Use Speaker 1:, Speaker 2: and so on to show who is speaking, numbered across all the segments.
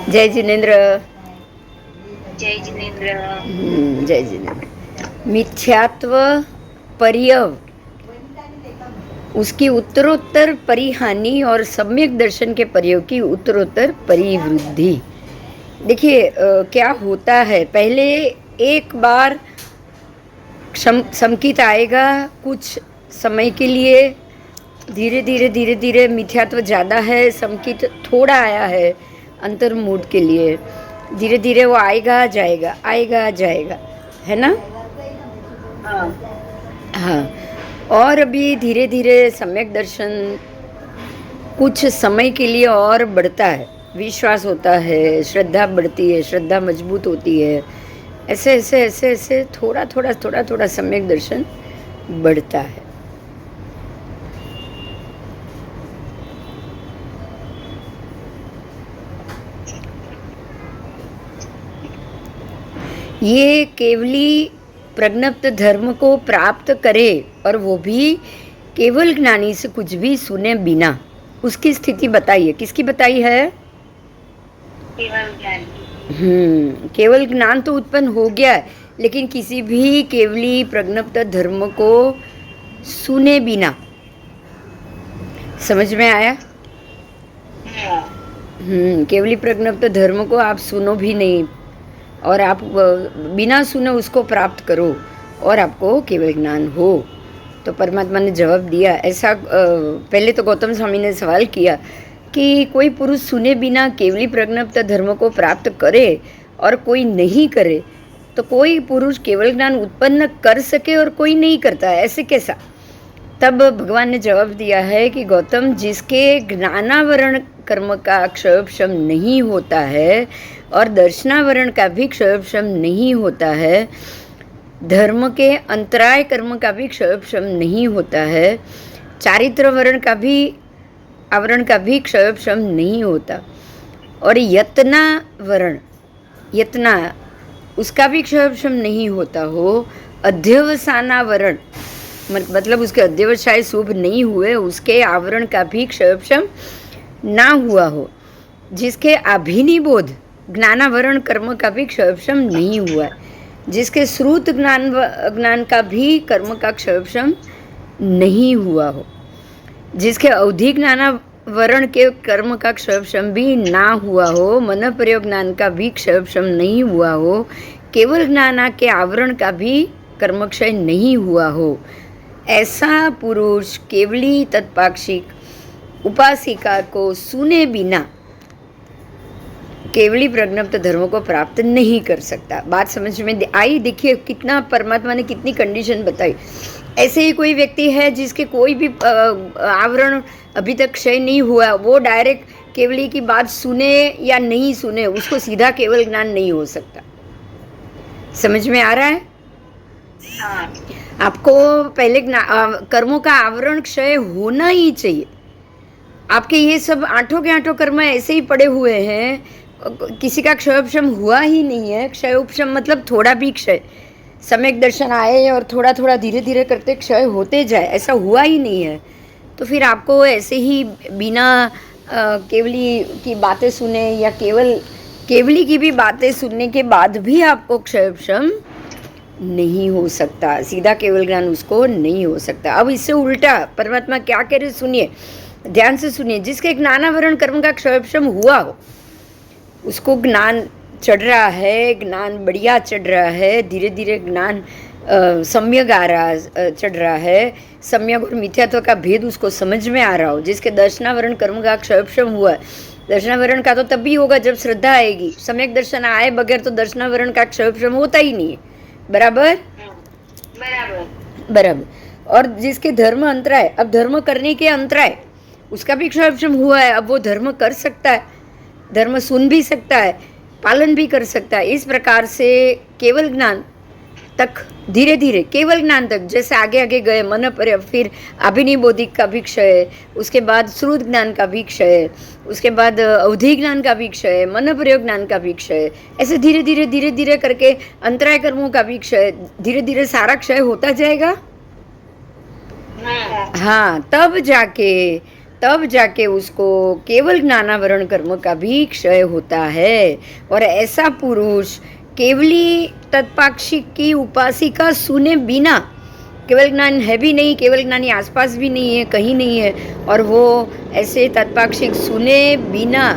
Speaker 1: जय जिनेन्द्र।
Speaker 2: जय जिनेन्द्र।
Speaker 1: जय जिनेन्द्र। मिथ्यात्व पर्यव, उसकी उत्तरोत्तर परिहानि और सम्यक दर्शन के प्रयोग की उत्तरोत्तर परिवृद्धि। देखिए क्या होता है, पहले एक बार संकित आएगा कुछ समय के लिए, धीरे धीरे धीरे धीरे मिथ्यात्व ज़्यादा है, संकित थोड़ा आया है अंतर्मूड के लिए, धीरे धीरे वो आएगा जाएगा आएगा जाएगा, है ना।
Speaker 2: हाँ
Speaker 1: हाँ, और अभी धीरे धीरे सम्यक दर्शन कुछ समय के लिए और बढ़ता है, विश्वास होता है, श्रद्धा बढ़ती है, श्रद्धा मजबूत होती है, ऐसे ऐसे ऐसे ऐसे थोड़ा थोड़ा थोड़ा थोड़ा सम्यक दर्शन बढ़ता है। ये केवली प्रज्ञप्त धर्म को प्राप्त करे, और वो भी केवल ज्ञानी से कुछ भी सुने बिना, उसकी स्थिति बताइए, किसकी बताई है।
Speaker 2: केवल ज्ञानी।
Speaker 1: केवल ज्ञान तो उत्पन्न हो गया है, लेकिन किसी भी केवली प्रज्ञप्त धर्म को सुने बिना, समझ में आया। केवली प्रज्ञप्त धर्म को आप सुनो भी नहीं, और आप बिना सुने उसको प्राप्त करो और आपको केवल ज्ञान हो। तो परमात्मा ने जवाब दिया ऐसा। पहले तो गौतम स्वामी ने सवाल किया कि कोई पुरुष सुने बिना केवली प्रज्ञप्त धर्म को प्राप्त करे और कोई नहीं करे, तो कोई पुरुष केवल ज्ञान उत्पन्न कर सके और कोई नहीं करता है, ऐसे कैसा। तब भगवान ने जवाब दिया है कि गौतम, जिसके ज्ञानावरण कर्म का क्षयोपशम नहीं होता है और दर्शनावरण का भी क्षयोपशम नहीं होता है, धर्म के अंतराय कर्म का भी क्षयोपशम नहीं होता है, चारित्र वर्ण का भी आवरण का भी क्षयोपशम नहीं होता, और यतना वर्ण, यतना उसका भी क्षयोपशम नहीं होता हो, अध्यवसाना वर्ण मतलब उसके अध्यवसाय शुभ नहीं हुए, उसके आवरण का भी क्षयोपशम ना हुआ हो, जिसके अभिनिबोध ज्ञानावरण कर्म का भी क्षयोपशम नहीं हुआ है, जिसके श्रुत ज्ञान का भी कर्म का क्षयोपशम नहीं हुआ हो, जिसके अवधि ज्ञानावरण के कर्म का क्षयोपशम भी ना हुआ हो, मन प्रयोग ज्ञान का भी क्षयोपशम नहीं हुआ हो, केवल ज्ञान के आवरण का भी कर्मक्षय नहीं हुआ हो, ऐसा पुरुष केवली तत्पाक्षिक उपासिका को सुने बिना केवली प्रज्ञप्त धर्म को प्राप्त नहीं कर सकता। बात समझ में आई। देखिए कितना परमात्मा ने कितनी कंडीशन बताई। ऐसे ही कोई व्यक्ति है जिसके कोई भी आवरण अभी तक क्षय नहीं हुआ, वो डायरेक्ट केवली की बात सुने या नहीं सुने, उसको सीधा केवल ज्ञान नहीं हो सकता। समझ में आ रहा है। आपको पहले कर्मों का आवरण क्षय होना ही चाहिए। आपके ये सब आठों के आठों कर्म ऐसे ही पड़े हुए हैं, किसी का क्षयोपशम हुआ ही नहीं है। क्षयोपशम मतलब थोड़ा भी क्षय, सम्यक दर्शन आए और थोड़ा थोड़ा धीरे धीरे करते क्षय होते जाए, ऐसा हुआ ही नहीं है। तो फिर आपको ऐसे ही बिना केवली की बातें सुने या केवली की भी बातें सुनने के बाद भी आपको क्षयोपशम नहीं हो सकता, सीधा केवल ज्ञान उसको नहीं हो सकता। अब इससे उल्टा परमात्मा क्या कह रहे, सुनिए, ध्यान से सुनिए। जिसके ज्ञानावरण कर्म का क्षयोपशम हुआ हो, उसको ज्ञान चढ़ रहा है, ज्ञान बढ़िया चढ़ रहा है, धीरे धीरे ज्ञान सम्यक आ रहा चढ़ रहा है, सम्यक और मिथ्यात्व का भेद उसको समझ में आ रहा हो, जिसके दर्शनावरण कर्म का क्षयोपशम हुआ है। दर्शनावरण का तो तभी होगा जब श्रद्धा आएगी, सम्यक दर्शन आए बगैर तो दर्शनावरण का क्षयोपशम होता ही नहीं है। बराबर बराबर। और जिसके धर्म अंतराय, अब धर्म करने के अंतराय, उसका भी क्षयोपशम हुआ है, अब वो धर्म कर सकता है, धर्म सुन भी सकता है, पालन भी कर सकता है। इस प्रकार से केवल ज्ञान तक, धीरे धीरे केवल ज्ञान तक, जैसे आगे आगे गए मन पर, फिर अभिनिबोधिक का भी क्षय, उसके बाद श्रुत ज्ञान का भी क्षय, उसके बाद अवधि ज्ञान का भी क्षय, मन प्रयोग ज्ञान का भी क्षय, ऐसे धीरे धीरे धीरे धीरे करके अंतराय कर्मों का भी क्षय, धीरे धीरे सारा क्षय होता जाएगा। हाँ, तब जाके तब जाके उसको केवल ज्ञानावरण कर्म का भी क्षय होता है। और ऐसा पुरुष केवली तत्पाक्षिक की उपासिका सुने बिना, केवल ज्ञान है भी नहीं, केवल ज्ञानी आसपास भी नहीं है, कहीं नहीं है, और वो ऐसे तत्पाक्षिक सुने बिना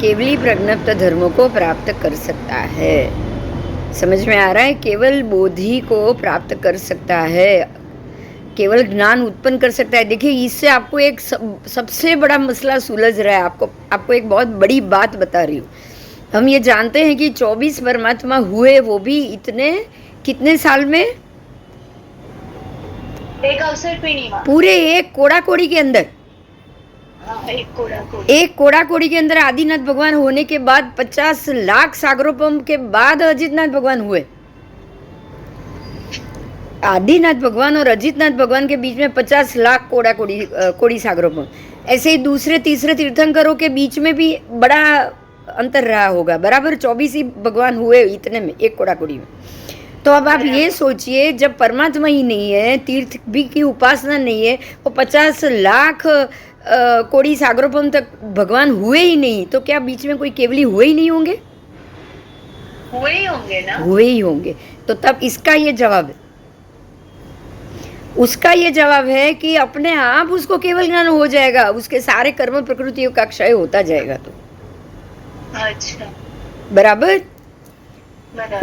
Speaker 1: केवली प्रज्ञप्त धर्म को प्राप्त कर सकता है। समझ में आ रहा है? केवल बोधि को प्राप्त कर सकता है, केवल ज्ञान उत्पन्न कर सकता है। देखिए, इससे आपको एक सबसे बड़ा मसला सुलझ रहा है। आपको एक बहुत बड़ी बात बता रही हूँ। हम ये जानते हैं कि 24 परमात्मा हुए, वो भी कितने साल में?
Speaker 2: एक अवसर पे नहीं हुआ।
Speaker 1: पूरे एक कोड़ा कोड़ी के अंदर।
Speaker 2: हाँ, एक
Speaker 1: कोड़ा कोड़ी के अंदर आदिनाथ भगवान होने के बाद 50 लाख सागरोपम के बाद अजितनाथ भगवान हुए। आदिनाथ भगवान और अजितनाथ भगवान के बीच में 50 लाख कोड़ी सागरोपम। ऐसे ही दूसरे तीसरे तीर्थंकरों के बीच में भी बड़ा अंतर रहा होगा। बराबर 24 ही भगवान हुए इतने में, एक कोड़ा कोड़ी में। तो अब आप ये सोचिए, जब परमात्मा ही नहीं है, तीर्थ भी की उपासना नहीं है, वो 50 लाख कोड़ी सागरोपम तक भगवान हुए ही नहीं, तो क्या बीच में कोई केवली हुए ही नहीं होंगे?
Speaker 2: हुए ही होंगे ना।
Speaker 1: हुए ही होंगे। तो तब इसका ये जवाब है, उसका ये जवाब है कि अपने आप उसको केवल ज्ञान हो जाएगा, उसके सारे कर्म प्रकृतियों का क्षय होता जाएगा। तो
Speaker 2: अच्छा,
Speaker 1: बराबर।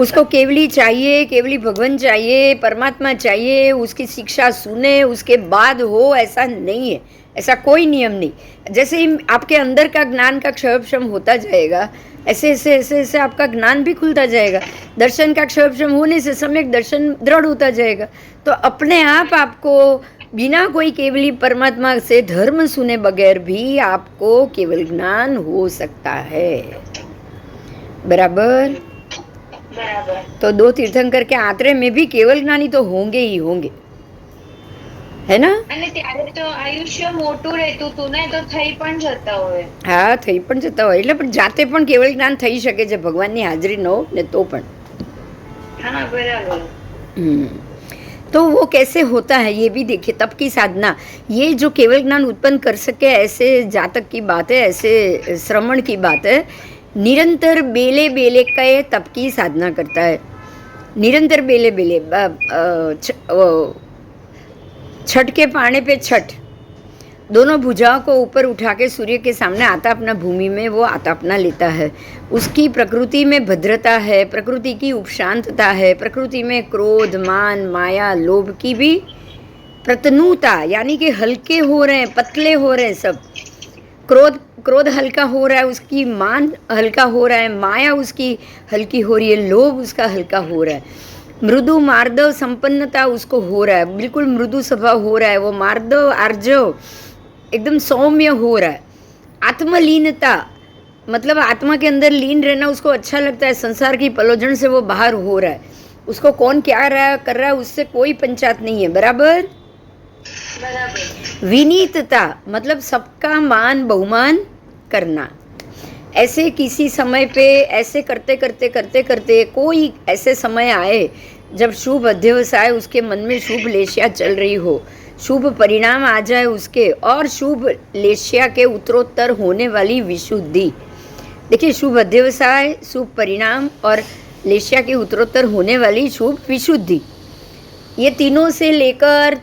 Speaker 1: उसको केवली चाहिए, केवली भगवान चाहिए, परमात्मा चाहिए, उसकी शिक्षा सुने उसके बाद हो, ऐसा नहीं है, ऐसा कोई नियम नहीं। जैसे ही आपके अंदर का ज्ञान का क्षयक्षम होता जाएगा, ऐसे ऐसे ऐसे ऐसे आपका ज्ञान भी खुलता जाएगा। दर्शन का क्षयक्षम होने से सम्यक दर्शन दृढ़ होता जाएगा। तो अपने आप आपको बिना कोई केवली परमात्मा से धर्म सुने बगैर भी आपको केवल ज्ञान हो सकता है। बराबर। तो 2 तीर्थंकर के आत्रे में भी केवल ज्ञानी तो होंगे ही होंगे, है ना?
Speaker 2: અને ત્યારે તો આયુષ્ય મોટું રહેતું હતું ને, તો થઈ પણ જતા હોય.
Speaker 1: હા, થઈ પણ જતા હોય. એટલે પણ જાતે પણ કેવળ જ્ઞાન થઈ શકે છે, ભગવાનની હાજરી ન હોય ને તો પણ.
Speaker 2: हाँ, बराबर।
Speaker 1: तो वो कैसे होता है ये भी देखिए। तप की साधना, ये जो केवल ज्ञान उत्पन्न कर सके, ऐसे जातक की बात है, ऐसे श्रवण की बात है। निरंतर बेले बेले के तप की साधना करता है। निरंतर बेले बेले, छठ के पाने पे छठ, दोनों भुजाओं को ऊपर उठा के सूर्य के सामने आता अपना भूमि में वो आता अपना लेता है। उसकी प्रकृति में भद्रता है, प्रकृति की उपशांतता है, प्रकृति में क्रोध मान माया लोभ की भी प्रतनुता, यानी कि हल्के हो रहे हैं, पतले हो रहे हैं सब। क्रोध हल्का हो रहा है, उसकी मान हल्का हो रहा है, माया उसकी हल्की हो रही है, लोभ उसका हल्का हो रहा है, मृदु मार्दव संपन्नता उसको हो रहा है, बिल्कुल मृदु स्वभाव हो रहा है, वो मार्दव आर्जव एकदम सौम्य हो रहा है। आत्मलीनता मतलब आत्मा के अंदर लीन रहना उसको अच्छा लगता है, संसार की पलोजन से वो बाहर हो रहा है, उसको कौन क्या कर रहा है उससे कोई पंचायत नहीं है। बराबर। विनीतता मतलब सबका मान बहुमान करना। ऐसे किसी समय पे ऐसे करते करते करते करते कोई ऐसे समय आए जब शुभ अध्यवसाय उसके मन में शुभ लेशिया चल रही हो, शुभ परिणाम आ जाए उसके, और शुभ लेशिया के उत्तरोत्तर होने वाली विशुद्धि। देखिए, शुभ अध्यवसाय, शुभ परिणाम और लेशिया के उत्तरोत्तर होने वाली शुभ विशुद्धि, ये तीनों से लेकर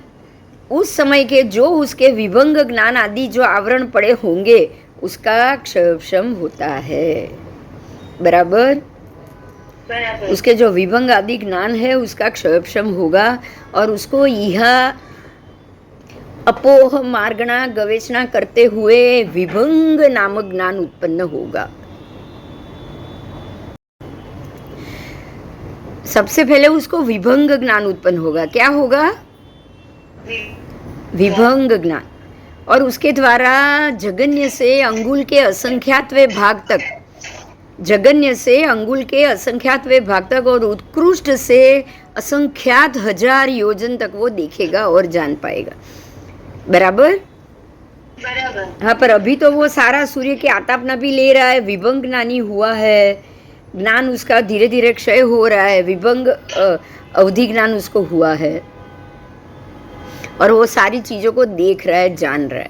Speaker 1: उस समय के जो उसके विभंग ज्ञान आदि जो आवरण पड़े होंगे उसका क्षयक्षम होता है। बराबर। उसके जो विभंग आदि ज्ञान है उसका क्षयक्षम होगा और उसको यह अपोह मार्गणा गवेषणा करते हुए विभंग नामक ज्ञान उत्पन्न होगा। सबसे पहले उसको विभंग ज्ञान उत्पन्न होगा। क्या होगा? विभंग ज्ञान। और उसके द्वारा जगन्य से अंगुल के असंख्यातवें भाग तक, जगन्य से अंगुल के असंख्यातवें भाग तक और उत्कृष्ट से असंख्यात 1000 योजन तक वो देखेगा और जान पाएगा। बराबर। हाँ, पर अभी तो वो सारा सूर्य के आतापना भी ले रहा है, विभंग ज्ञानी हुआ है, ज्ञान उसका धीरे धीरे क्षय हो रहा है, विभंग अवधि ज्ञान उसको हुआ है और वो सारी चीज़ों को देख रहा है, जान रहा है।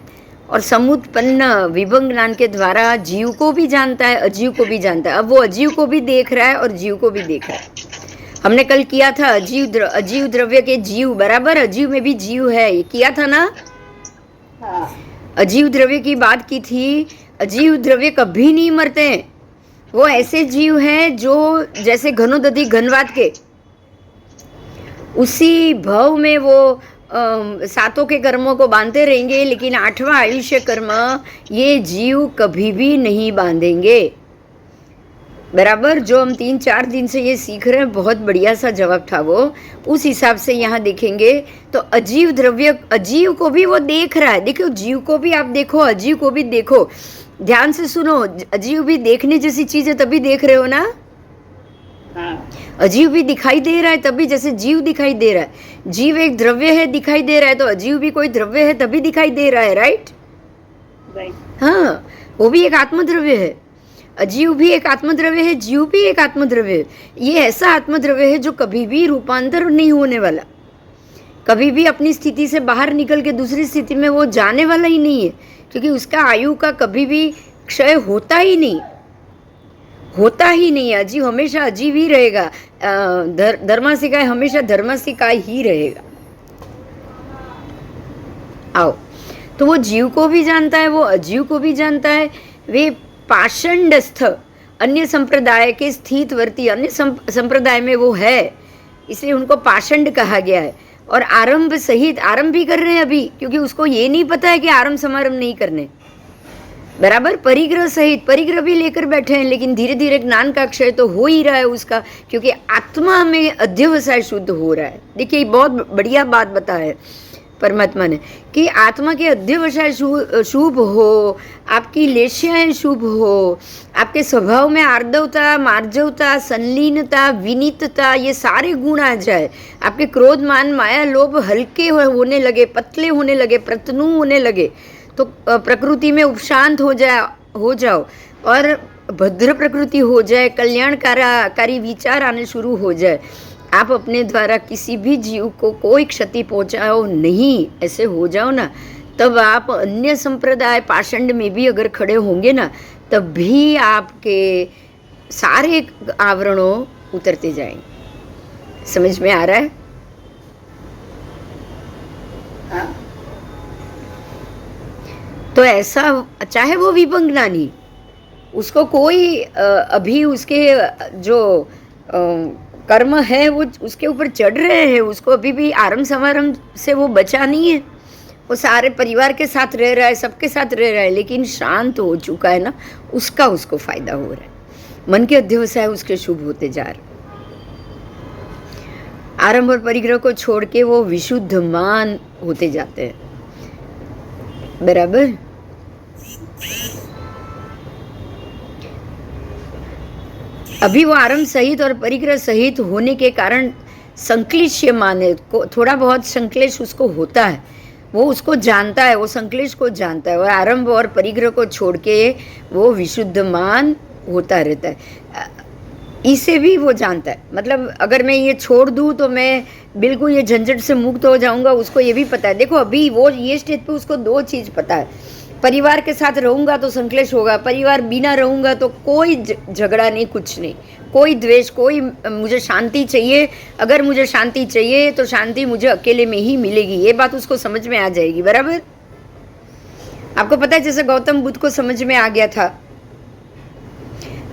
Speaker 1: और समुत्पन्न विभंग ज्ञान के द्वारा जीव को भी जानता है, अजीव को भी जानता है। अब वो अजीव को भी देख रहा है और जीव को भी देख रहा है। हमने कल किया था अजीव द्रव्य के जीव बराबर, अजीव में भी जीव है, ये किया था ना। अजीव द्रव्य की बात की थी। अजीव द्रव्य कभी नहीं मरते हैं। वो ऐसे जीव हैं जो जैसे घनोदधि घनवात के उसी भाव में वो सातों के कर्मों को बांधते रहेंगे, लेकिन 8वां आयुष्य कर्म ये जीव कभी भी नहीं बांधेंगे। बराबर जो हम 3-4 दिन से ये सीख रहे हैं, बहुत बढ़िया सा जवाब था वो। उस हिसाब से यहाँ देखेंगे तो अजीव द्रव्य, अजीव को भी वो देख रहा है। देखो जीव को भी आप देखो, अजीव को भी देखो, ध्यान से सुनो। अजीव भी देखने जैसी चीज है, तभी देख रहे हो ना। अजीव भी दिखाई दे रहा है तभी, जैसे जीव दिखाई दे रहा है। जीव एक द्रव्य है, दिखाई दे रहा है, तो अजीव भी कोई द्रव्य है तभी दिखाई दे रहा है। राइट। हाँ, वो भी एक आत्मद्रव्य है। अजीव भी एक आत्मद्रव्य है, जीव भी एक आत्मद्रव्य है। ये ऐसा आत्मद्रव्य है जो कभी भी रूपांतर नहीं होने वाला, कभी भी अपनी स्थिति से बाहर निकल के दूसरी स्थिति में वो जाने वाला ही नहीं है, क्योंकि उसका आयु का कभी भी क्षय होता ही नहीं, होता ही नहीं है। अजीव हमेशा अजीव ही रहेगा। धर्मासिकाय हमेशा धर्मासिकाय ही रहेगा। आओ, तो वो जीव को भी जानता है, वो अजीव को भी जानता है। वे पाषंडस्थ अन्य संप्रदाय के स्थितवर्ती, अन्य संप्रदाय में वो है, इसलिए उनको पाषंड कहा गया है। और आरंभ सहित, आरंभ भी कर रहे हैं अभी, क्योंकि उसको ये नहीं पता है कि आरंभ समारंभ नहीं करने। बराबर परिग्रह सहित, परिग्रह भी लेकर बैठे हैं, लेकिन धीरे धीरे ज्ञान का क्षय तो हो ही रहा है उसका, क्योंकि आत्मा में अध्यवसाय शुद्ध हो रहा है। देखिए बहुत बढ़िया बात बताया परमात्मा ने कि आत्मा के अध्यवसाय शुभ हो, आपकी लेश्याएं शुभ हो, आपके स्वभाव में आर्दवता, मार्जवता, संलीनता, विनीतता, ये सारे गुण आ जाए। आपके क्रोध, मान, माया, लोभ हल्के होने लगे, पतले होने लगे, प्रतनु होने लगे, तो प्रकृति में उपशांत हो जाओ और भद्र प्रकृति हो जाए, कल्याणकारी विचार आने शुरू हो जाए। आप अपने द्वारा किसी भी जीव को कोई क्षति पहुंचाओ नहीं, ऐसे हो जाओ ना, तब आप अन्य संप्रदाय पाषंड में भी अगर खड़े होंगे ना, तब भी आपके सारे आवरणों उतरते जाएंगे। समझ में आ रहा है? तो ऐसा, चाहे वो विभंग ज्ञानी, उसको कोई अभी उसके जो कर्म है वो उसके ऊपर चढ़ रहे हैं, उसको अभी भी आरंभ समारंभ से वो बचा नहीं है। वो सारे परिवार के साथ रह रहा है, सबके साथ रह रहा है, लेकिन शांत हो चुका है ना, उसका उसको फायदा हो रहा है। मन के अध्यवसाय उसके शुभ होते जा रहे। आरंभ और परिग्रह को छोड़ के वो विशुद्ध मान होते जाते हैं। बराबर। अभी वो आरंभ सहित और परिग्रह सहित होने के कारण संक्लेश माने को, थोड़ा बहुत संक्लेश उसको होता है, वो उसको जानता है, वो संक्लेश को जानता है, और आरंभ और परिग्रह को छोड़ के वो विशुद्ध मान होता रहता है। इसे भी वो जानता है, मतलब अगर मैं ये छोड़ दूँ तो मैं बिल्कुल ये झंझट से मुक्त हो जाऊंगा, उसको ये भी पता है। देखो अभी वो ये स्टेज पे उसको 2 चीज़ पता है, परिवार के साथ रहूँगा तो संक्लेश होगा, परिवार बिना रहूँगा तो कोई झगड़ा नहीं, कुछ नहीं, कोई द्वेष, कोई, मुझे शांति चाहिए, अगर मुझे शांति चाहिए तो शांति मुझे अकेले में ही मिलेगी, ये बात उसको समझ में आ जाएगी। बराबर। आपको पता है जैसे गौतम बुद्ध को समझ में आ गया था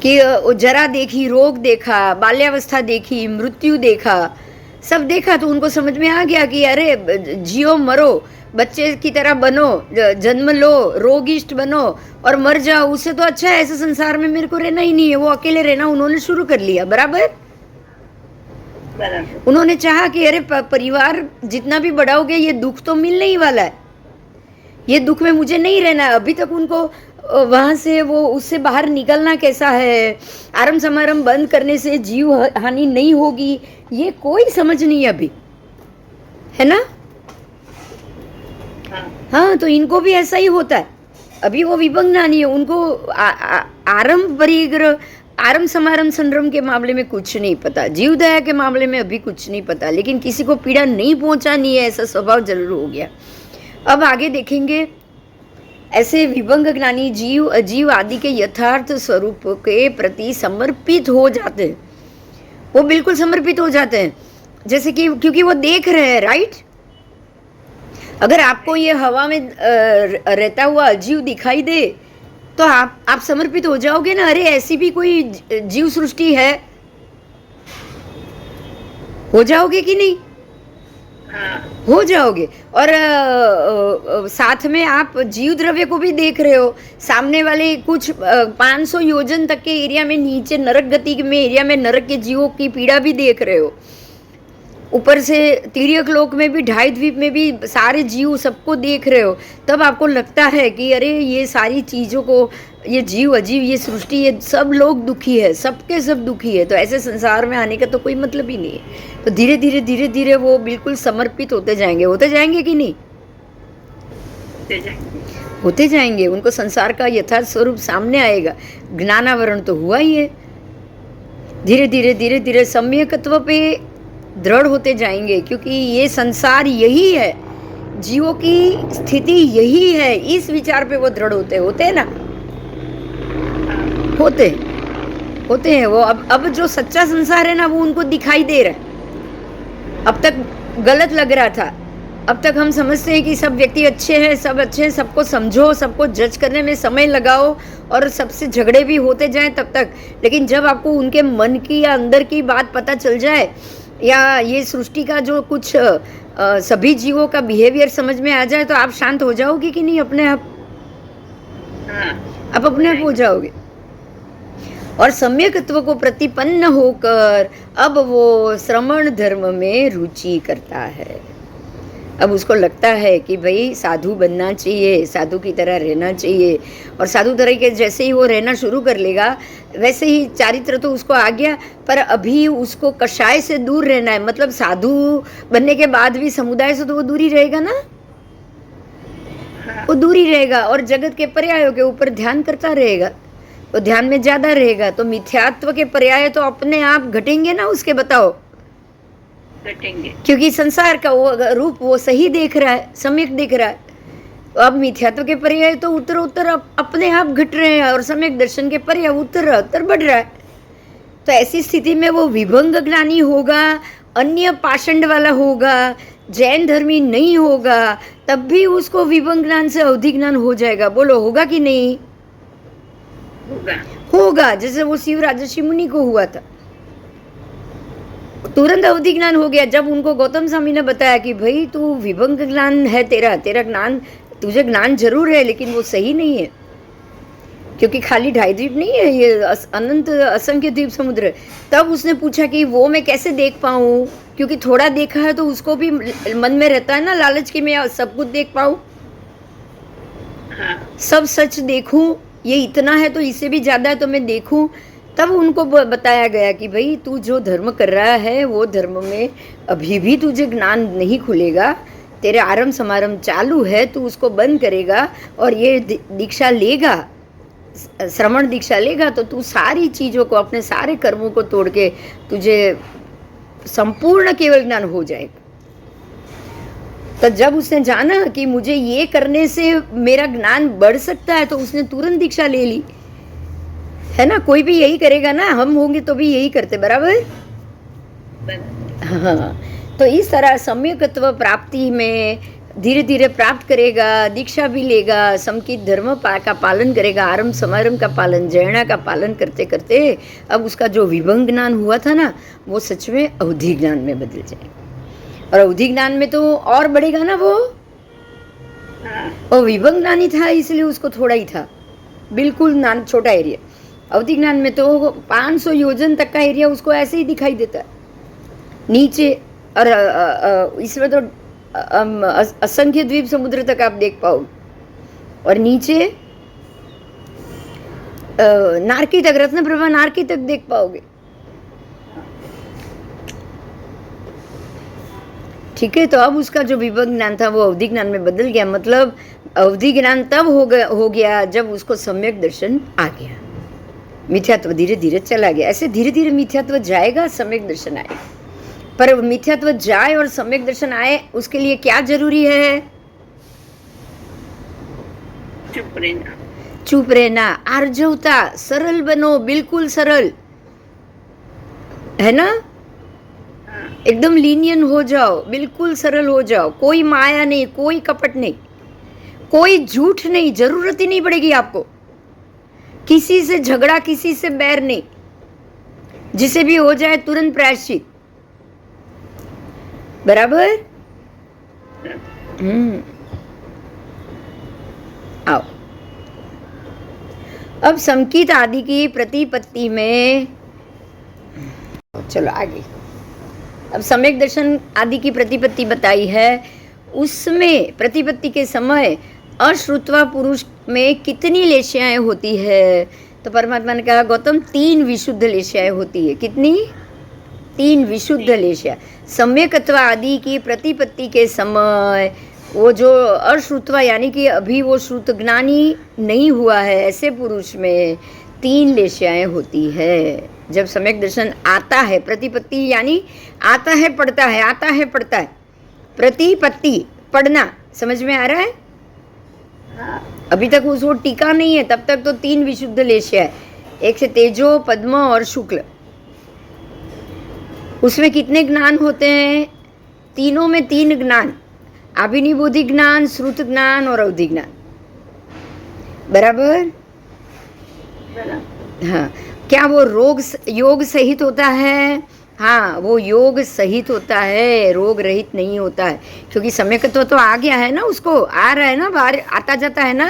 Speaker 1: कि जरा देखी, रोग देखा, बाल्यावस्था देखी, मृत्यु देखा, सब देखा, तो उनको समझ में आ गया कि अरे जियो मरो, बच्चे की तरह बनो, जन्म लो, रोगिष्ट बनो और मर जाओ, उससे तो अच्छा है ऐसे संसार में मेरे को रहना ही नहीं है। वो अकेले रहना उन्होंने शुरू कर लिया। बराबर। उन्होंने चाहा कि अरे परिवार जितना भी बढ़ाओगे ये दुख तो मिलने ही वाला है, ये दुख में मुझे नहीं रहना है। अभी तक उनको वहाँ से वो उससे बाहर निकलना कैसा है, आरंभ समारंभ बंद करने से जीव हानि नहीं होगी, ये कोई समझ नहीं है अभी, है ना। हाँ, तो इनको भी ऐसा ही होता है। अभी वो विभंग ज्ञानी है, उनको आरंभ परिग्रह, आरंभ समारंभ संरम के मामले में कुछ नहीं पता, जीव दया के मामले में अभी कुछ नहीं पता, लेकिन किसी को पीड़ा नहीं पहुंचानी है ऐसा स्वभाव जरूर हो गया। अब आगे देखेंगे ऐसे विभंग ज्ञानी जीव अजीव आदि के यथार्थ स्वरूप के प्रति समर्पित हो जाते हैं, वो बिल्कुल समर्पित हो जाते हैं। जैसे कि क्योंकि वो देख रहे हैं, राइट। अगर आपको ये हवा में रहता हुआ अजीव दिखाई दे तो आप समर्पित हो जाओगे ना, अरे ऐसी भी कोई जीव सृष्टि है, हो जाओगे कि नहीं? हो जाओगे। और साथ में आप जीव द्रव्य को भी देख रहे हो, सामने वाले कुछ 500 योजन तक के एरिया में, नीचे नरक गति में एरिया में नरक के जीवों की पीड़ा भी देख रहे हो, ऊपर से तिर्यक लोक में भी, ढाई द्वीप में भी सारे जीव सबको देख रहे हो। तब आपको लगता है कि अरे ये सारी चीज़ों को, ये जीव अजीव, ये सृष्टि, ये सब लोग दुखी है, सबके सब दुखी है, तो ऐसे संसार में आने का तो कोई मतलब ही नहीं है। तो धीरे धीरे धीरे धीरे वो बिल्कुल समर्पित होते जाएंगे कि नहीं? होते जाएंगे। उनको संसार का यथार्थ स्वरूप सामने आएगा। ज्ञानावरण तो हुआ ही है। धीरे धीरे धीरे धीरे सम्यकत्व पे दृढ़ होते जाएंगे, क्योंकि ये संसार यही है, जीवों की स्थिति यही है, इस विचार पे वो दृढ़ होते हैं ना, होते हैं वो। अब जो सच्चा संसार है ना, वो उनको दिखाई दे रहा है। अब तक गलत लग रहा था, अब तक हम समझते हैं कि सब व्यक्ति अच्छे हैं, सबको समझो, सबको जज करने में समय लगाओ और सबसे झगड़े भी होते जाएं तब तक। लेकिन जब आपको उनके मन की या अंदर की बात पता चल जाए, या ये सृष्टि का जो कुछ सभी जीवों का बिहेवियर समझ में आ जाए, तो आप शांत हो जाओगे कि नहीं? अपने आप आप अपने आप हो जाओगे। और सम्यकत्व को प्रतिपन्न होकर अब वो श्रमण धर्म में रुचि करता है। अब उसको लगता है कि भाई साधु बनना चाहिए, साधु की तरह रहना चाहिए। और साधु तरह के जैसे ही वो रहना शुरू कर लेगा, वैसे ही चारित्र तो उसको आ गया, पर अभी उसको कषाय से दूर रहना है। मतलब साधु बनने के बाद भी समुदाय से तो वो दूरी रहेगा ना, वो दूरी रहेगा और जगत के पर्यायों के ऊपर ध्यान करता रहेगा, वो ध्यान में ज्यादा रहेगा। तो मिथ्यात्व के पर्याय तो अपने आप घटेंगे ना उसके, बताओ घटेंगे, क्योंकि संसार का वो रूप वो सही देख रहा है, सम्यक देख रहा है। तो अब मिथ्यात्व के पर्याय तो उत्तर उत्तर अपने आप घट रहे हैं, और सम्यक दर्शन के पर्याय उत्तर उत्तर बढ़ रहा है। तो ऐसी स्थिति में वो विभंग ज्ञानी होगा, अन्य पाषंड वाला होगा, जैन धर्मी नहीं होगा, तब भी उसको विभंग ज्ञान से अवधि ज्ञान हो जाएगा। बोलो होगा कि नहीं? होगा। जैसे वो शिव राजर्षि मुनि को हुआ था, तुरंत अवधि ज्ञान हो गया। जब उनको गौतम स्वामी ने बताया कि भाई तू विभंग ज्ञान है, तेरा ज्ञान, तुझे ज्ञान जरूर है, लेकिन वो सही नहीं है, क्योंकि खाली ढाई द्वीप नहीं है, ये अनंत असंख्य द्वीप समुद्र है। तब उसने पूछा कि वो मैं कैसे देख पाऊँ, क्योंकि थोड़ा देखा है तो उसको भी मन में रहता है ना लालच की मैं सब कुछ देख पाऊँ, सब सच देखूं, ये इतना है तो इससे भी ज्यादा है तो मैं देखूं। तब उनको बताया गया कि भाई तू जो धर्म कर रहा है वो धर्म में अभी भी तुझे ज्ञान नहीं खुलेगा, तेरे आरंभ समारंभ चालू है, तू उसको बंद करेगा और ये दीक्षा लेगा, श्रमण दीक्षा लेगा, तो तू सारी चीज़ों को, अपने सारे कर्मों को तोड़ के तुझे संपूर्ण केवल ज्ञान हो जाएगा। तो जब उसने जाना कि मुझे ये करने से मेरा ज्ञान बढ़ सकता है, तो उसने तुरंत दीक्षा ले ली, है ना। कोई भी यही करेगा ना, हम होंगे तो भी यही करते, बराबर। हाँ, तो इस तरह सम्यकत्व प्राप्ति में धीरे धीरे प्राप्त करेगा, दीक्षा भी लेगा, समकित धर्म का पालन करेगा, आरंभ समारंभ का पालन, जैना का पालन करते करते अब उसका जो विभंग ज्ञान हुआ था ना, वो सच में अवधि ज्ञान में बदल जाएगा। और अवधि ज्ञान में तो और बढ़ेगा ना वो, और विभंग ज्ञान ही था इसलिए उसको थोड़ा ही था, बिल्कुल ज्ञान छोटा एरिया। अवधि ज्ञान में तो 500 योजन तक का एरिया उसको ऐसे ही दिखाई देता है नीचे, और इसमें तो असंख्य द्वीप समुद्र तक आप देख पाओगे, और नीचे नारकी तक, रत्न प्रभा नारकी तक देख पाओगे। ठीक है, तो अब उसका जो विभंग ज्ञान था वो अवधि ज्ञान में बदल गया। मतलब अवधि ज्ञान तब हो गया जब उसको सम्यक दर्शन आ गया, मिथ्यात्व धीरे धीरे चला गया। ऐसे धीरे धीरे मिथ्यात्व जाएगा, सम्यक दर्शन आएगा। पर मिथ्यात्व जाए और सम्यक दर्शन आए, उसके लिए क्या जरूरी है?
Speaker 2: चुप रहना।
Speaker 1: चुप रहना, आर्जवता, सरल बनो, बिल्कुल सरल, है ना?
Speaker 2: हाँ,
Speaker 1: एकदम लीनियन हो जाओ, बिल्कुल सरल हो जाओ, कोई माया नहीं, कोई कपट नहीं, कोई झूठ नहीं, जरूरत ही नहीं पड़ेगी आपको, किसी से झगड़ा, किसी से बैर नहीं, जिसे भी हो जाए तुरंत प्रायश्चित, बराबर? आओ, अब समकित आदि की प्रतिपत्ति में, चलो आगे, अब सम्यक दर्शन आदि की प्रतिपत्ति बताई है, उसमें प्रतिपत्ति के समय अश्रुत्वा पुरुष में कितनी लेशियाएं होती है? तो परमात्मा ने कहा गौतम 3 विशुद्ध लेशियाएं होती है। कितनी? 3 विशुद्ध लेशिया। सम्यकत्वा आदि की प्रतिपत्ति के समय वो जो अश्रुत्वा यानी कि अभी वो श्रुत ज्ञानी नहीं हुआ है, ऐसे पुरुष में 3 लेशियाएं होती है। जब सम्यक दर्शन आता है, प्रतिपत्ति यानी आता है पढ़ता है, आता है पढ़ता है, प्रतिपत्ति पढ़ना, समझ में आ रहा है? अभी तक उसको टीका नहीं है, तब तक तो 3 विशुद्ध लेशिया है, एक से तेजो, पद्म और शुक्ल। उसमें कितने ज्ञान होते हैं? तीनों में 3 ज्ञान, अभिनिबोधि ज्ञान, श्रुत ज्ञान और अवधि ज्ञान, बराबर? हाँ, क्या वो योग सहित होता है? हाँ, वो योग सहित होता है, रोग रहित नहीं होता है, क्योंकि सम्यकत्व तो आ गया है ना, उसको आ रहा है ना, बाहर आता जाता है ना,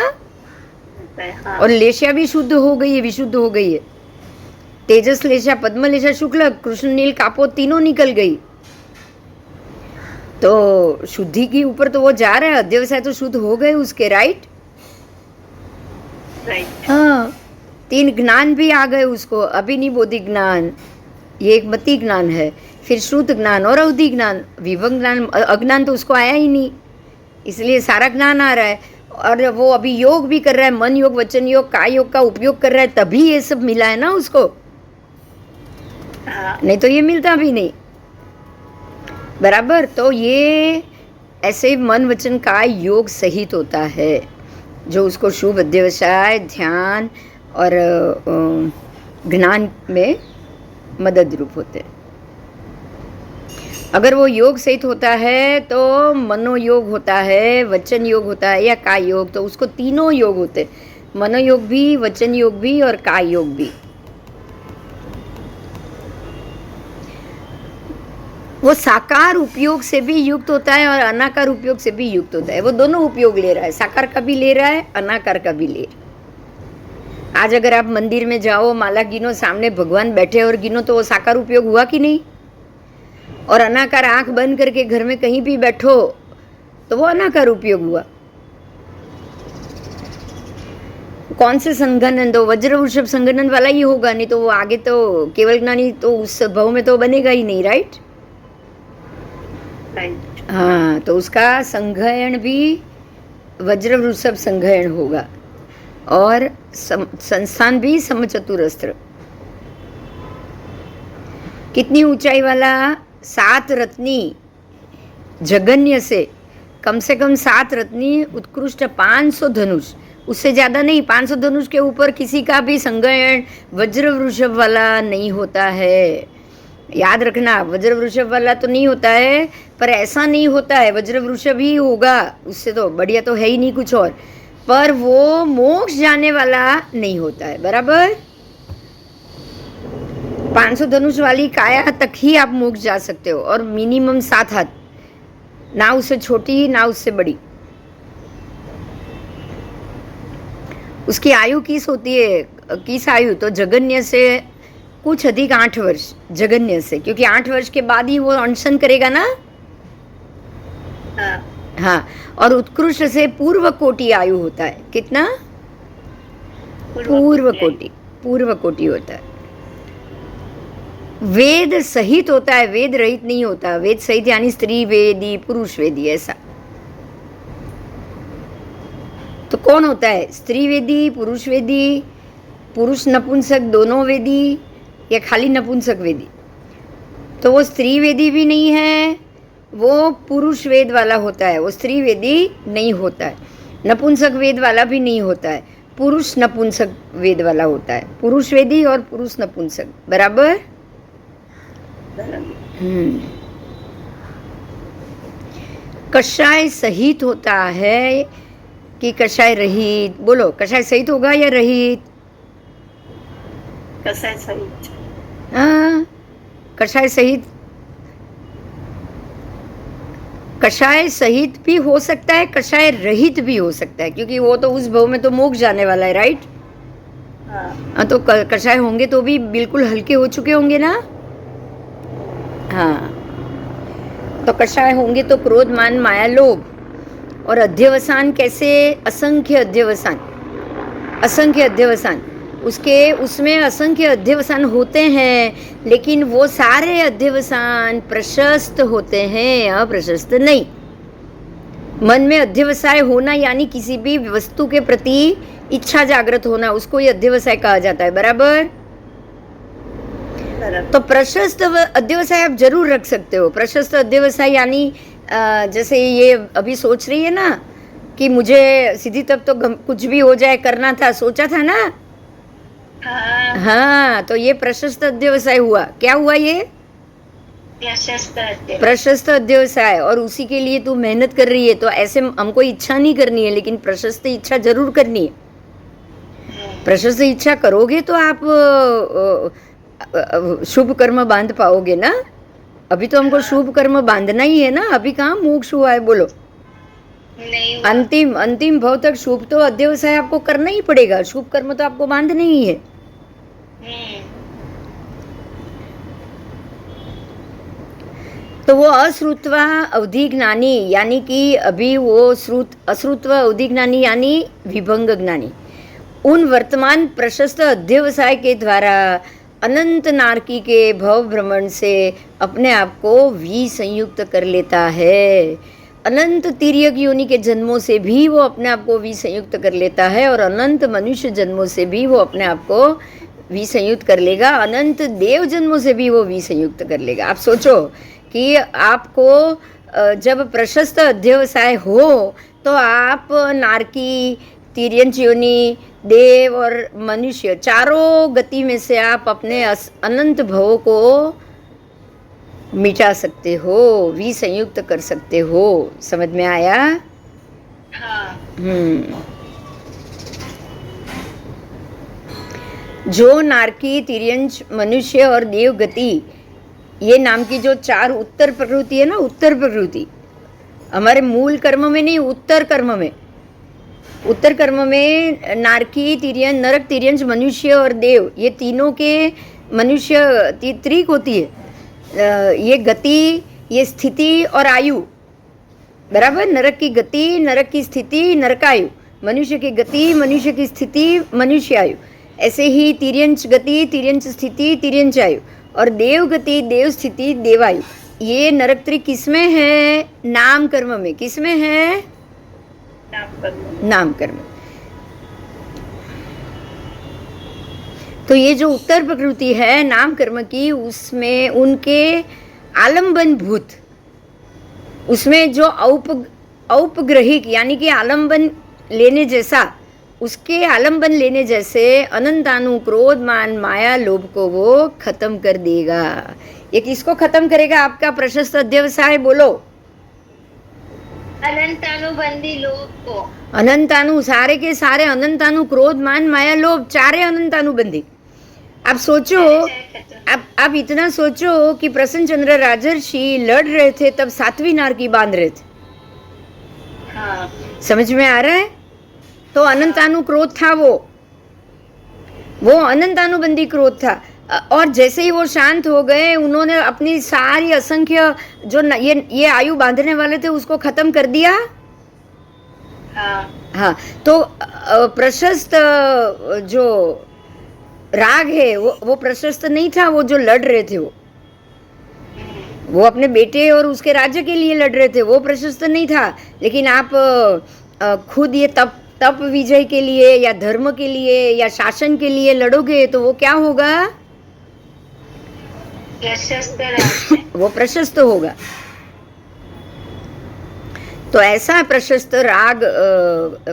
Speaker 2: हाँ।
Speaker 1: और लेशिया भी शुद्ध हो गई है, विशुद्ध हो गई है, तेजस लेशिया, पद्म लेशिया, शुक्ल, कृष्ण नील, कापो, तीनों निकल गई, तो शुद्धि के ऊपर तो वो जा रहा है, अध्यवसाय तो शुद्ध हो गए उसके, राइट? हाँ, 3 ज्ञान भी आ गए उसको, अभिनिबोधि ज्ञान, ये एक मति ज्ञान है, फिर श्रुत ज्ञान और अवधि ज्ञान, विभंग ज्ञान, अज्ञान तो उसको आया ही नहीं, इसलिए सारा ज्ञान आ रहा है, और वो अभी योग भी कर रहा है, मन योग, वचन योग, काय योग का उपयोग कर रहा है, तभी ये सब मिला है ना उसको, नहीं तो ये मिलता भी नहीं, बराबर? तो ये ऐसे मन वचन काय योग सहित होता है, जो उसको शुभ अध्यवसाय, ध्यान और ज्ञान में मदद रूप होते हैं। अगर वो योग सहित होता है तो मनोयोग होता है, वचन योग होता है या काय योग, तो उसको तीनों योग होते हैं, मनोयोग भी, वचन योग भी और काय योग भी। वो साकार उपयोग से भी युक्त होता है और अनाकार उपयोग से भी युक्त होता है, वो दोनों उपयोग ले रहा है, साकार का भी ले रहा है, अनाकार का भी ले रहा है। आज अगर आप मंदिर में जाओ, माला गिनो, सामने भगवान बैठे और गिनो, तो वो साकार उपयोग हुआ कि नहीं? और अनाकार आंख बंद करके घर में कहीं भी बैठो तो वो अनाकार उपयोग हुआ। कौन से संघनन? तो वज्र वृषभ संघनन वाला ही होगा, नहीं तो वो आगे तो केवल ज्ञानी तो उस भाव में तो बनेगा ही नहीं, राइट? हाँ, तो उसका संघयन भी वज्र वृषभ संघयन होगा, और संस्थान भी समचतुरस्त्र। कितनी ऊंचाई वाला? 7 रत्नी जगन्य से कम 7 रत्नी उत्कृष्ट 500 धनुष, उससे ज़्यादा नहीं, 500 धनुष के ऊपर किसी का भी संगयन वज्र वृषभ वाला नहीं होता है। याद रखना, वज्र वृषभ वाला तो नहीं होता है, पर ऐसा नहीं होता है, वज्र वृषभ ही होगा, उससे तो बढ़िया तो है ही नहीं कुछ और, पर वो मोक्ष जाने वाला नहीं होता है, बराबर? 500 धनुष वाली काया तक ही आप मोक्ष जा सकते हो, और मिनिमम 7 हाथ, ना उससे छोटी ना उससे बड़ी। उसकी आयु किस होती है? किस आयु? तो जगन्य से कुछ अधिक 8 वर्ष, जगन्य से, क्योंकि 8 वर्ष के बाद ही वो अनशन करेगा ना। हाँ, और उत्कृष्ट से पूर्व कोटि आयु होता है। कितना? पूर्व कोटि होता है। वेद सहित होता है, वेद रहित नहीं होता। वेद सहित यानी स्त्री वेदी, पुरुष वेदी, ऐसा। तो कौन होता है? स्त्री वेदी, पुरुष वेदी, पुरुष नपुंसक दोनों वेदी, या खाली नपुंसक वेदी? तो वो स्त्री वेदी भी नहीं है, वो पुरुष वेद वाला होता है, वो स्त्री वेदी नहीं होता है। नपुंसक वेद वाला भी नहीं होता है, पुरुष नपुंसक वेद वाला होता है, पुरुष वेदी और पुरुष नपुंसक, बराबर। कषाय सहित होता है कि कषाय रहित? बोलो, कषाय सहित होगा या रहित?
Speaker 3: कषाय सहित।
Speaker 1: हाँ, कषाय सहित। कषाय सहित भी हो सकता है, कषाय रहित भी हो सकता है, क्योंकि वो तो उस भव में तो मोक्ष जाने वाला है, राइट? हाँ, तो कषाय होंगे तो भी बिल्कुल हल्के हो चुके होंगे ना। हाँ, तो कषाय होंगे तो क्रोध मान माया लोभ। और अध्यवसान कैसे? असंख्य अध्यवसान, असंख्य अध्यवसान। उसमें असंख्य अध्यवसान होते हैं, लेकिन वो सारे अध्यवसान प्रशस्त होते हैं, अप्रशस्त नहीं। मन में अध्यवसाय होना यानी किसी भी वस्तु के प्रति इच्छा जागृत होना, उसको ही अध्यवसाय कहा जाता है, बराबर। तो प्रशस्त अध्यवसाय आप जरूर रख सकते हो। प्रशस्त अध्यवसाय यानी जैसे ये अभी सोच रही है ना कि मुझे सीधी तब तो कुछ भी हो जाए करना था, सोचा था ना। हाँ, तो ये प्रशस्त अध्यवसाय हुआ। क्या हुआ ये? प्रशस्त अध्यवसाय। और उसी के लिए तू मेहनत कर रही है, तो ऐसे हमको इच्छा नहीं करनी है, लेकिन प्रशस्त इच्छा जरूर करनी है। प्रशस्त इच्छा करोगे तो आप शुभ कर्म बांध पाओगे ना। अभी तो हमको शुभ कर्म बांधना ही है ना, अभी कहाँ मोक्ष हुआ है, बोलो।
Speaker 2: नहीं,
Speaker 1: अंतिम भव तक शुभ तो अध्यवसाय आपको करना ही पड़ेगा, शुभ कर्म तो आपको बांधना ही है। तो वो अश्रुत्वा अवधि ज्ञानी, यानी कि अभी वो अश्रुत्व अवधि ज्ञानी यानी विभंग ज्ञानी, उन वर्तमान प्रशस्त अध्यवसाय के द्वारा अनंत नारकी के भव भ्रमण से अपने आप को विसंयुक्त कर लेता है। अनंत तिर्यक योनि के जन्मों से भी वो अपने आप को विसंयुक्त कर लेता है, और अनंत मनुष्य जन्मों से भी वो अपने आप को विसंयुक्त कर लेगा, अनंत देव जन्मों से भी वो विसंयुक्त कर लेगा। आप सोचो कि आपको जब प्रशस्त अध्यवसाय हो तो आप नारकी, तिर्यंच योनि, देव और मनुष्य चारों गति में से आप अपने अनंत भवों को मिटा सकते हो, विसंयुक्त कर सकते हो। समझ में आया?
Speaker 2: हाँ।
Speaker 1: जो नारकी, तिर्यंच, मनुष्य और देव गति, ये नाम की जो चार उत्तर प्रकृति है ना, उत्तर प्रकृति हमारे मूल कर्म में नहीं, उत्तर कर्म में। उत्तर कर्म में नारकी, तिर्यंच, नरक, तिर्यंच, मनुष्य और देव, ये तीनों के मनुष्य त्रिक होती है। ये गति, ये स्थिति और आयु, बराबर। नरक की गति, नरक की स्थिति, नरकायु। मनुष्य की गति, मनुष्य की स्थिति, मनुष्य आयु। ऐसे ही तिर्यंच गति, तिर्यंच स्थिति, तिर्यंच आयु, और देव गति, देव स्थिति, देवायु। ये नरक त्रिक किसमें है? नाम कर्म में। किसमें है? नाम कर्म। तो ये जो उत्तर प्रकृति है नाम कर्म की, उसमें उनके आलम्बन भूत, उसमें जो औपग्रहिक यानी कि आलम्बन लेने जैसा, उसके आलम्बन लेने जैसे अनंतानु क्रोध मान माया लोभ को वो खत्म कर देगा। ये किसको खत्म करेगा? आपका प्रशस्त अध्यवसाय, बोलो।
Speaker 2: अनंतानुबंधी लोभ को।
Speaker 1: अनंतानु, सारे के सारे अनंतानु क्रोध मान माया लोभ, चारे अनंतानुबंधी। आप सोचो, आप इतना सोचो कि प्रसन्न चंद्र राजर्षि लड़ रहे थे तब 7वीं नारकी बांध रहे थे।
Speaker 2: हाँ।
Speaker 1: समझ में आ रहा है? तो अनंतानु क्रोध था, वो अनंतानुबंधी क्रोध था। और जैसे ही वो शांत हो गए, उन्होंने अपनी सारी असंख्य जो ये आयु बांधने वाले थे उसको खत्म कर दिया। हाँ, तो प्रशस्त जो राग है वो प्रशस्त नहीं था, वो जो लड़ रहे थे वो अपने बेटे और उसके राज्य के लिए लड़ रहे थे, वो प्रशस्त नहीं था। लेकिन आप खुद ये तप विजय के लिए या धर्म के लिए या शासन के लिए लड़ोगे तो वो क्या होगा? वो प्रशस्त होगा। तो ऐसा प्रशस्त राग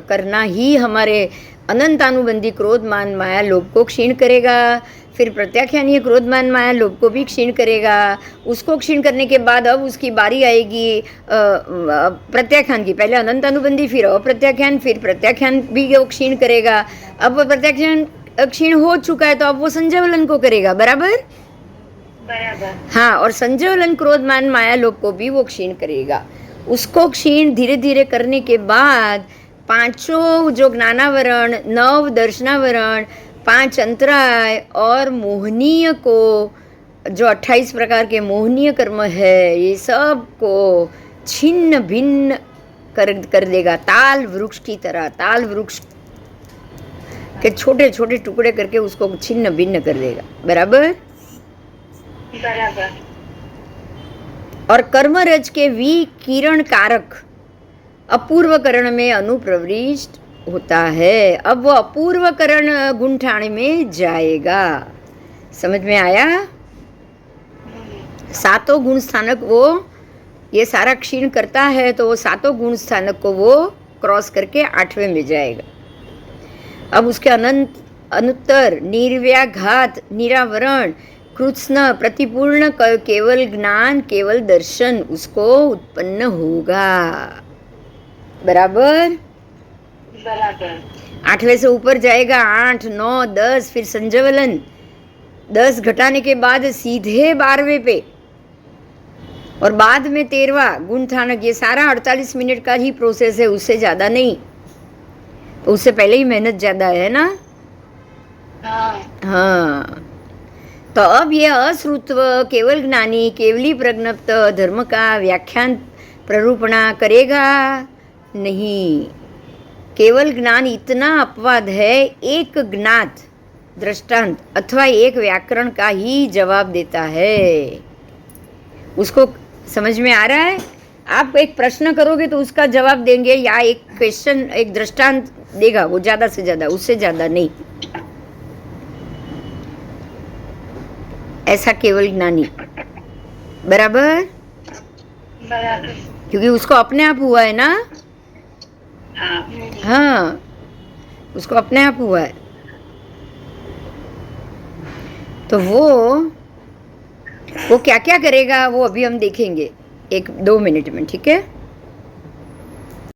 Speaker 1: करना ही हमारे अनंतानुबंधी क्रोध मान माया लोभ को क्षीण करेगा। फिर प्रत्याख्यानीय क्रोध मान माया लोभ को भी क्षीण करेगा। उसको क्षीण करने के बाद अब उसकी बारी आएगी प्रत्याख्यान की। पहले अनंतानुबंधी, फिर अप्रत्याख्यान, फिर प्रत्याख्यान भी वो क्षीण करेगा। अब प्रत्याख्यान क्षीण हो चुका है तो अब वो संजयवलन को करेगा, बराबर। हाँ, और संजयवलन क्रोध मान माया लोभ को भी वो क्षीण करेगा। उसको क्षीण धीरे धीरे करने के बाद पांचों जो ज्ञानावरण, 9 दर्शनावरण, 5 अंतराय और मोहनीय को, जो 28 प्रकार के मोहनीय कर्म है, ये सब को छिन्न भिन्न कर देगा। ताल वृक्ष की तरह, ताल वृक्ष के छोटे छोटे टुकड़े करके उसको छिन्न भिन्न कर देगा, बराबर। और कर्मरज के विकिरण कारक अपूर्व करण में अनुप्रविष्ट होता है। अब वो अपूर्व करण गुंठाण में जाएगा। समझ में आया? 7 गुण स्थानक वो ये सारा क्षीण करता है, तो वो 7 गुण स्थानक को वो क्रॉस करके 8वें में जाएगा। अब उसके अनुत्तर निर्व्याघात, निरावरण, कृत्स्न, प्रतिपूर्ण केवल ज्ञान, केवल दर्शन उसको उत्पन्न होगा, बराबर। 8वें से ऊपर जाएगा, 8, 9, 10, फिर संजयवलन, 10 घटाने के बाद सीधे 12वें पे, और बाद में 13वां गुणस्थानक। ये सारा 48 मिनट का ही प्रोसेस है, उससे ज़्यादा नहीं। तो उससे पहले ही मेहनत ज़्यादा है ना। हाँ, तो अब ये अश्रुत्व केवल ज्ञानी, केवली प्रज्ञप्त धर्म का व्याख्यान प्ररूपणा करेगा नहीं। केवल ज्ञान इतना अपवाद है, एक ज्ञात दृष्टांत अथवा एक व्याकरण का ही जवाब देता है। उसको समझ में आ रहा है? आप एक प्रश्न करोगे तो उसका जवाब देंगे, या एक क्वेश्चन, एक दृष्टांत देगा, वो ज़्यादा से ज़्यादा, उससे ज़्यादा नहीं। ऐसा केवल ज्ञानी, बराबर। क्योंकि उसको अपने आप हुआ है ना। हाँ, उसको अपने आप हुआ है। तो वो क्या क्या करेगा वो अभी हम देखेंगे 1-2 मिनट में, ठीक है।